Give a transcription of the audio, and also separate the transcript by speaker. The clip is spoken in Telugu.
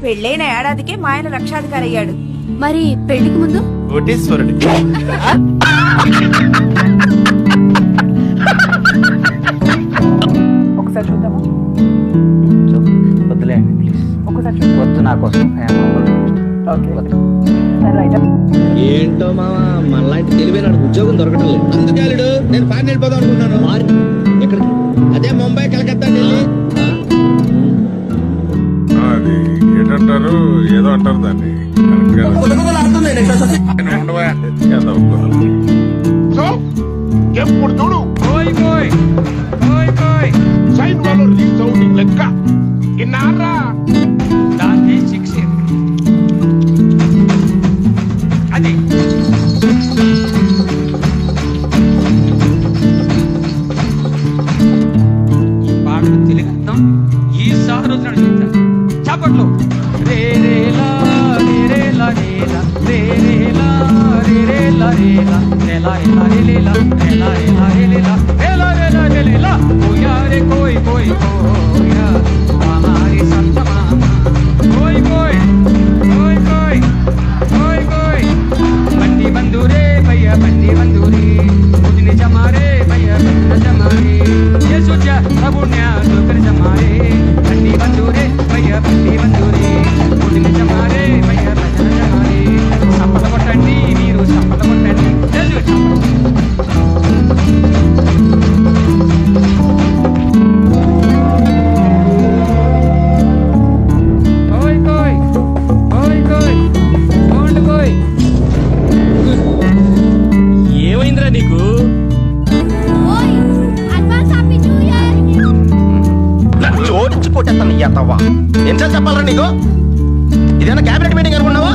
Speaker 1: పెళ్ళైన ఏడాదికే మా ఆయన లక్షాధికారి అయ్యాడు.
Speaker 2: మరి పెళ్లికి ముందు
Speaker 3: కోటీశ్వరుడు.
Speaker 1: ఒకసారి చూద్దామా?
Speaker 3: వద్దులేండి ప్లీజ్.
Speaker 1: ఒకసారి
Speaker 3: వద్దు నా కోసం.
Speaker 4: ఏంటో మావా మనలాంటి తెలివైన ఉద్యోగం దొరకటం లేదు. అందుకే అల్లుడు నేను ఫారెన్ వెళ్ళిపోదాం అనుకున్నాను. ఎక్కడికి? అదే ముంబై, కలకత్తా, ఢిల్లీ.
Speaker 5: అది ఏంటంటారు, ఏదో అంటారు దాన్ని.
Speaker 6: సో ఎప్పుడు చూడు సైన్ వాళ్ళు రీసౌండింగ్ లెక్క ఇన్నారా దాన్ని శిక్ష అది ఈ పాటకు తెలుగుతాం ఈసారి రోజున చాపట్లో రే రేలా రే రేలా రేలా రే రేలా రే రేలా రేలా రేలా రేలా రేలా రేలా రేలా రేలా రేలా రేలా రేలా కోయా రే కోయ్ కోయ్ కోయా हमारी सत्तमा कोई कोई कोई कोई कोई कोई बंदी बंदूरे भैया बंदी बंदूरी मुझने जमारे भैया बंदूर जमारे ये सोचा अब उन्हें तो कर जमारे बंदी बंदूरे भैया बंदी बंदूरी मुझने जमारे भैया बंदूर जमारे संपल कोटंडी नीरू संपल कोटंडी जल्दी ఏమైందిరా నీకు?
Speaker 3: జోడించి కొట్టేస్తాను. ఎత్తవ్వా ఎన్నిసార్లు చెప్పాలరా నీకు? ఇదేనా క్యాబినెట్ మీటింగ్ అనుకున్నావా?